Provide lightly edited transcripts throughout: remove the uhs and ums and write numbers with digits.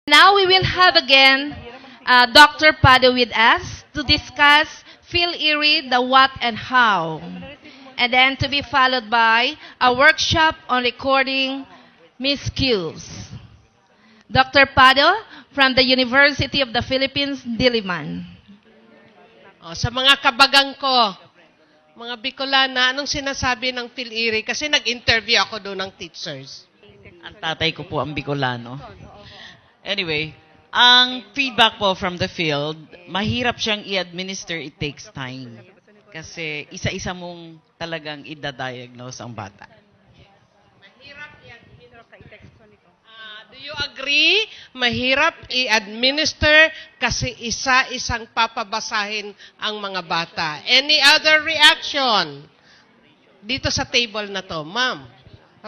Now we will have again Dr. Pado with us to discuss Phil IRI, the what and how. And then to be followed by a workshop on recording Miss skills. Dr. Pado from the University of the Philippines, Diliman. Sa mga kabagang ko, mga Bicolana, anong sinasabi ng Phil IRI? Kasi nag-interview ako doon ng teachers. Ang tatay ko po ang Bicolano. Anyway, ang feedback po from the field, mahirap siyang i-administer, it takes time. Kasi isa-isa mong talagang i-diagnose ang bata. Mahirap do you agree? Mahirap i-administer kasi isa-isang papabasahin ang mga bata. Any other reaction? Dito sa table na to, ma'am.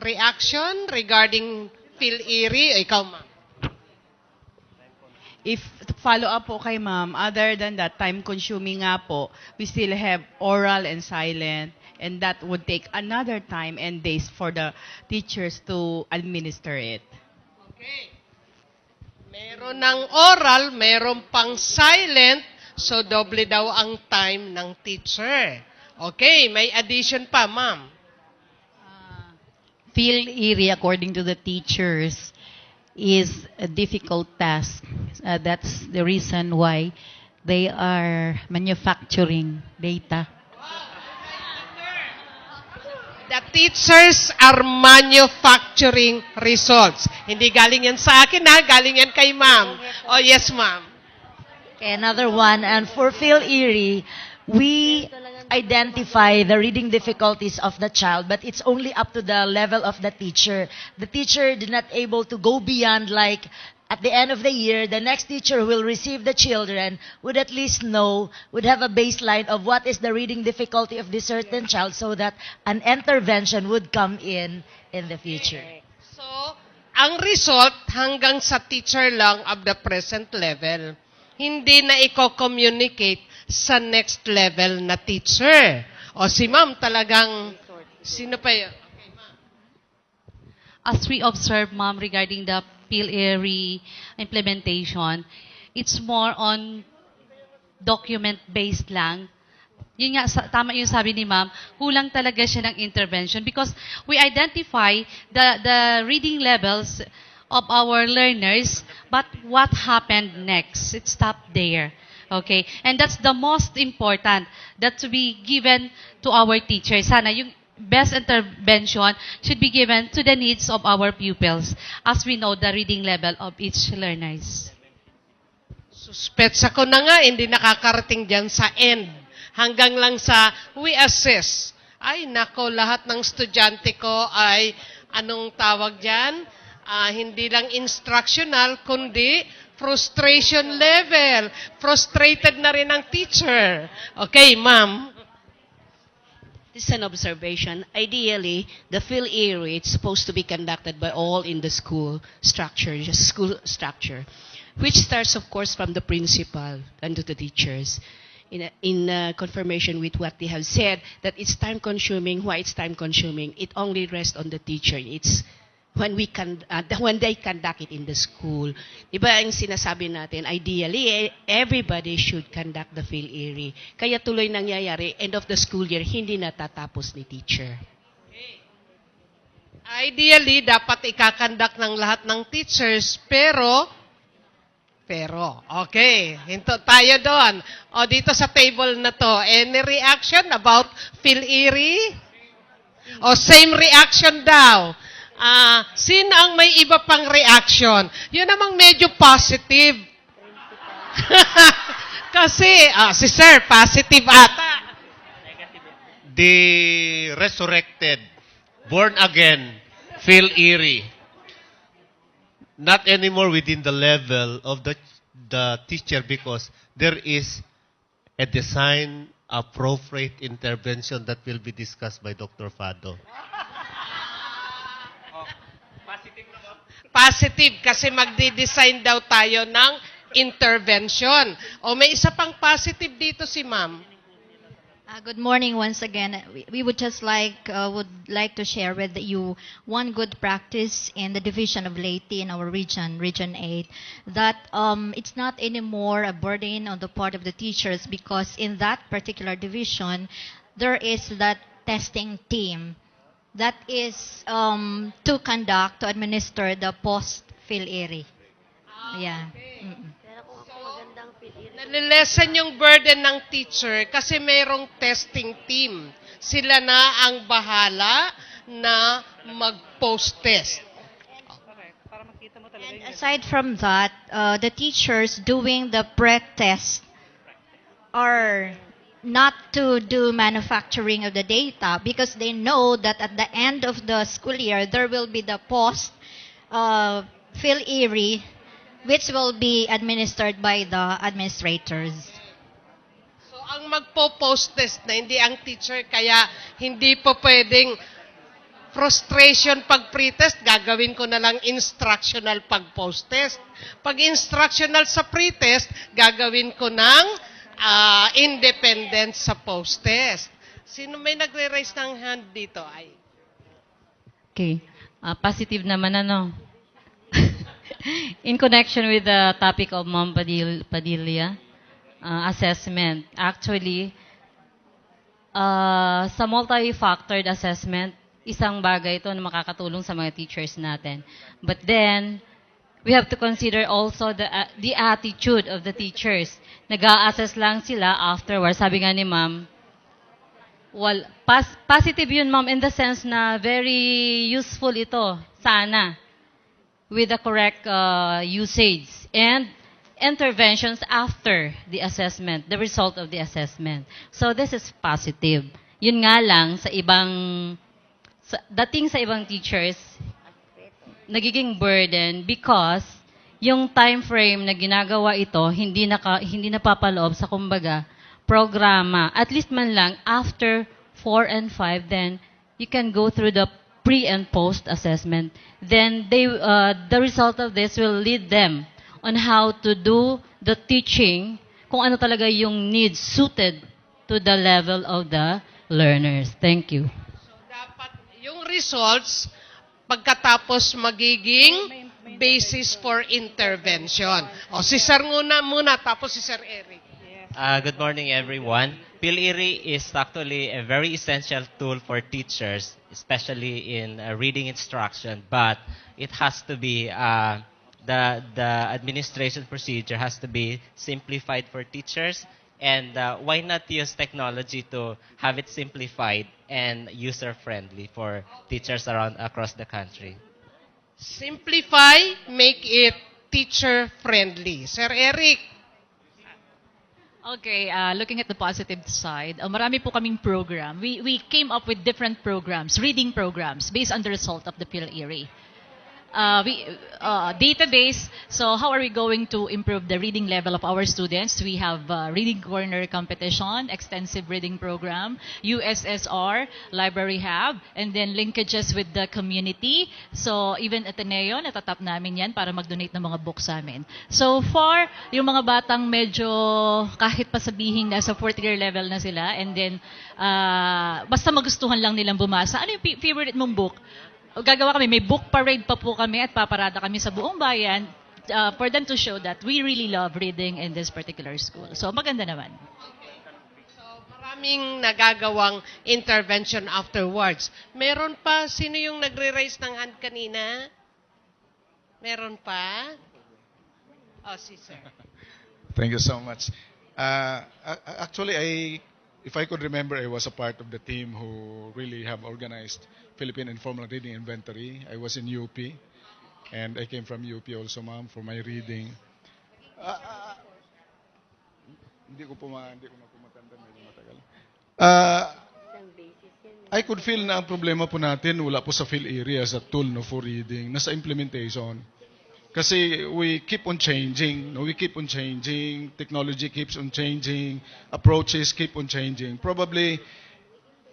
Reaction regarding Phil IRI? Ikaw, ma'am. If follow up po kay ma'am, other than that, time-consuming nga po, we still have oral and silent, and that would take another time and days for the teachers to administer it. Okay. Meron ng oral, meron pang silent, so doble daw ang time ng teacher. Okay, may addition pa, ma'am. Phil IRI, according to the teachers, is a difficult task. That's the reason why they are manufacturing data. The teachers are manufacturing results. Hindi galing yan sa akin, ha? Galing yan kay ma'am. Oh, yes, ma'am. Okay, another one. And for Phil IRI, we identify the reading difficulties of the child, but it's only up to the level of the teacher. The teacher did not able to go beyond, like, at the end of the year, the next teacher who will receive the children would at least know, would have a baseline of what is the reading difficulty of this certain child so that an intervention would come in the future. So, ang result hanggang sa teacher lang of the present level. Hindi na i-communicate sa next level na teacher. O si ma'am talagang, sino pa yun? Okay, ma'am. As we observe, ma'am, regarding the Phil IRI implementation, it's more on document-based lang. Yun nga, tama yung sabi ni ma'am, kulang talaga siya ng intervention because we identify the reading levels of our learners, but what happened next? It stopped there. Okay? And that's the most important that to be given to our teachers. Sana yung best intervention should be given to the needs of our pupils as we know the reading level of each learners. Suspets ako na nga, hindi nakakarating dyan sa end. Hanggang lang sa we assess. Ay, nako, lahat ng estudyante ko ay, anong tawag dyan? Hindi lang instructional, kundi frustration level. Frustrated na rin ang teacher. Okay, ma'am. This is an observation. Ideally, the Phil IRI is supposed to be conducted by all in the school structure, which starts, of course, from the principal and to the teachers. In confirmation with what they have said, that it's time-consuming. Why it's time-consuming? It only rests on the teacher. It's when they conduct it in the school. Diba ang sinasabi natin, ideally, everybody should conduct the Phil IRI. Kaya tuloy nangyayari, end of the school year, hindi natatapos ni teacher. Ideally, dapat ikakandak ng lahat ng teachers, pero, okay, hinto tayo doon. O dito sa table na to, any reaction about Phil IRI? O same reaction daw? Sino ang may iba pang reaction? Yun namang medyo positive. Kasi, si Sir, positive ata. The resurrected, born again, Phil IRI, not anymore within the level of the teacher because there is a design appropriate intervention that will be discussed by Dr. Fado. Positive kasi magdi-design daw tayo ng intervention. O may isa pang positive dito si ma'am. Good morning once again. We would like to share with you one good practice in the division of Leyte in our region, Region 8, that it's not anymore a burden on the part of the teachers because in that particular division, there is that testing team that is to administer the post-Phil IRI. Yeah. Mm-mm. Nalilesen yung burden ng teacher kasi mayroong testing team. Sila na ang bahala na mag-post-test. And aside from that, the teachers doing the pre-test are not to do manufacturing of the data because they know that at the end of the school year, there will be the post Phil IRI, which will be administered by the administrators. So, ang magpo-post test na hindi ang teacher, kaya hindi po pwedeng frustration pag pre-test, gagawin ko na lang instructional pag post-test. Pag instructional sa pre-test, gagawin ko ng independent sa post-test. Sino may nagre-raise ng hand dito? Ay. Okay. Positive naman in connection with the topic of Ma'am Padilla, assessment. Actually, sa multi-factored assessment, isang bagay ito na makakatulong sa mga teachers natin. But then, we have to consider also the attitude of the teachers. Nag-a-assess lang sila afterwards. Sabi nga ni Ma'am, well, positive yun, Ma'am, in the sense na very useful ito, sana, with the correct usage and interventions after the assessment, the result of the assessment. So this is positive. Yun nga lang, dating sa ibang teachers, nagiging burden because yung time frame na ginagawa ito, hindi napapaloob sa kumbaga, programa. At least man lang, after 4 and 5, then you can go through the pre and post assessment, then the result of this will lead them on how to do the teaching, kung ano talaga yung needs suited to the level of the learners. Thank you. So, dapat yung results, pagkatapos magiging basis for intervention. O, si Sir muna, tapos si Sir Eric. Good morning, everyone. Phil IRI is actually a very essential tool for teachers, especially in reading instruction. But it has to be the administration procedure has to be simplified for teachers. And why not use technology to have it simplified and user-friendly for teachers across the country? Simplify, make it teacher-friendly. Sir Eric. Okay, looking at the positive side, marami po kaming program. We came up with different programs, reading programs, based on the result of the Phil IRI. Database, so how are we going to improve the reading level of our students? We have reading corner competition, extensive reading program, USSR, library hub, and then linkages with the community. So even Ateneo, natatap namin yan para mag-donate ng mga books sa amin. So far, yung mga batang medyo kahit pa sabihin nasa 4th year level na sila, and then basta magustuhan lang nilang bumasa. Ano yung favorite mong book? Gagawa kami, may book parade pa po kami at paparada kami sa buong bayan for them to show that we really love reading in this particular school. So maganda naman. So maraming nagagawang intervention afterwards. Meron pa, sino yung nagre-raise ng hand kanina? Meron pa? Oh, si Sir. Thank you so much. Actually, if I could remember, I was a part of the team who really have organized Philippine Informal Reading Inventory. I was in UP, and I came from UP also, ma'am, for my reading. Hindi ko na po matanda, medyo matagal. I could feel na ang problema po natin, wala po sa Phil IRI as a tool for reading, nasa implementation. Kasi we keep on changing, technology keeps on changing, approaches keep on changing. Probably,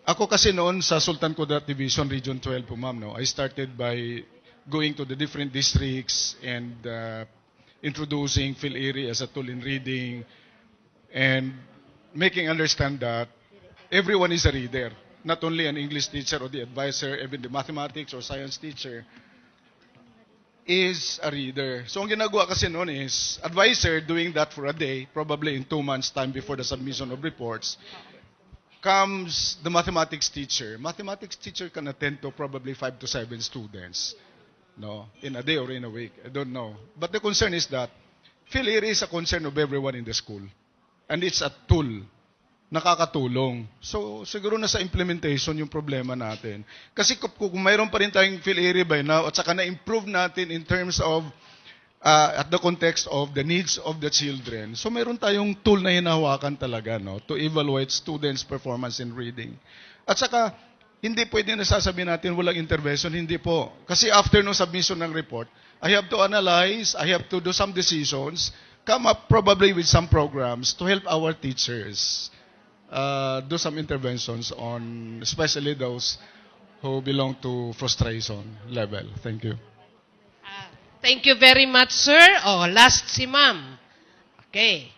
ako kasi noon sa Sultan Kudarat Division, Region 12 po, ma'am, I started by going to the different districts and introducing Phil IRI as a tool in reading and making understand that everyone is a reader. Not only an English teacher or the advisor, even the mathematics or science teacher is a reader. So ang ginagawa kasi noon is, advisor doing that for a day, probably in 2 months' time before the submission of reports, comes the mathematics teacher. Mathematics teacher can attend to probably 5 to 7 students, no, in a day or in a week. I don't know. But the concern is that Phil IRI is a concern of everyone in the school. And it's a tool. Nakakatulong. So, siguro na sa implementation yung problema natin. Kasi kung mayroon pa rin tayong Phil IRI by now, at saka na-improve natin in terms of, at the context of the needs of the children. So, mayroon tayong tool na hinahawakan talaga, no, to evaluate students' performance in reading. At saka, hindi pwede nasasabi natin walang intervention. Hindi po. Kasi after no submission ng report, I have to analyze, I have to do some decisions, come up probably with some programs to help our teachers do some interventions on especially those who belong to frustration level. Thank you. Thank you very much, sir. Oh, last si ma'am. Okay.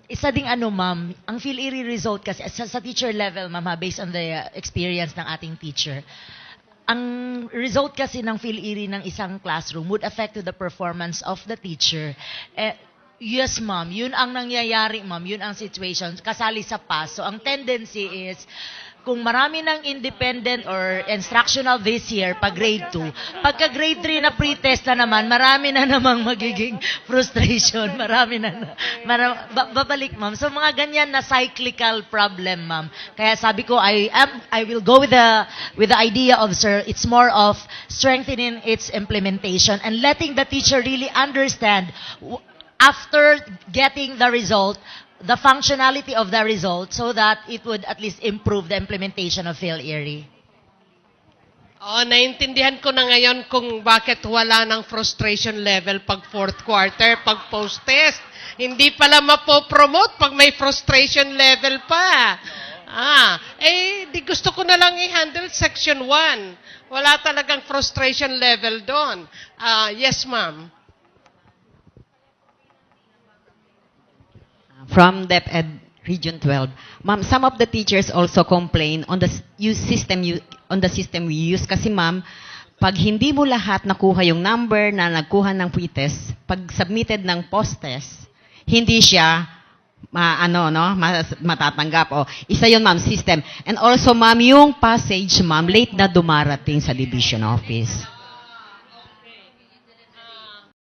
Isa ding ma'am, ang Phil IRI result kasi sa teacher level, ma'am, based on the experience ng ating teacher, ang result kasi ng Phil IRI ng isang classroom would affect to the performance of the teacher. Yes, ma'am. Yun ang nangyayari, ma'am. Yun ang situation. Kasali sa PAS. So, ang tendency is, kung marami ng independent or instructional this year, pag grade 2, pagka grade 3 na pre-test na naman, marami na namang magiging frustration. Babalik, ma'am. So, mga ganyan na cyclical problem, ma'am. Kaya sabi ko, I will go with the idea of, sir, it's more of strengthening its implementation and letting the teacher really understand after getting the result, the functionality of the result so that it would at least improve the implementation of Phil IRI. Naintindihan ko na ngayon kung bakit wala ng frustration level pag fourth quarter, pag post-test. Hindi pala mapopromote pag may frustration level pa. Di gusto ko na lang i-handle section 1. Wala talagang frustration level doon. Yes, ma'am. From DepEd Region 12. Ma'am, some of the teachers also complain on the system we use kasi ma'am, pag hindi mo lahat nakuha yung number na nagkuha ng pre-test, pag submitted ng post-test, hindi siya matatanggap. Isa yun, ma'am, system. And also, ma'am, yung passage, ma'am, late na dumarating sa division office.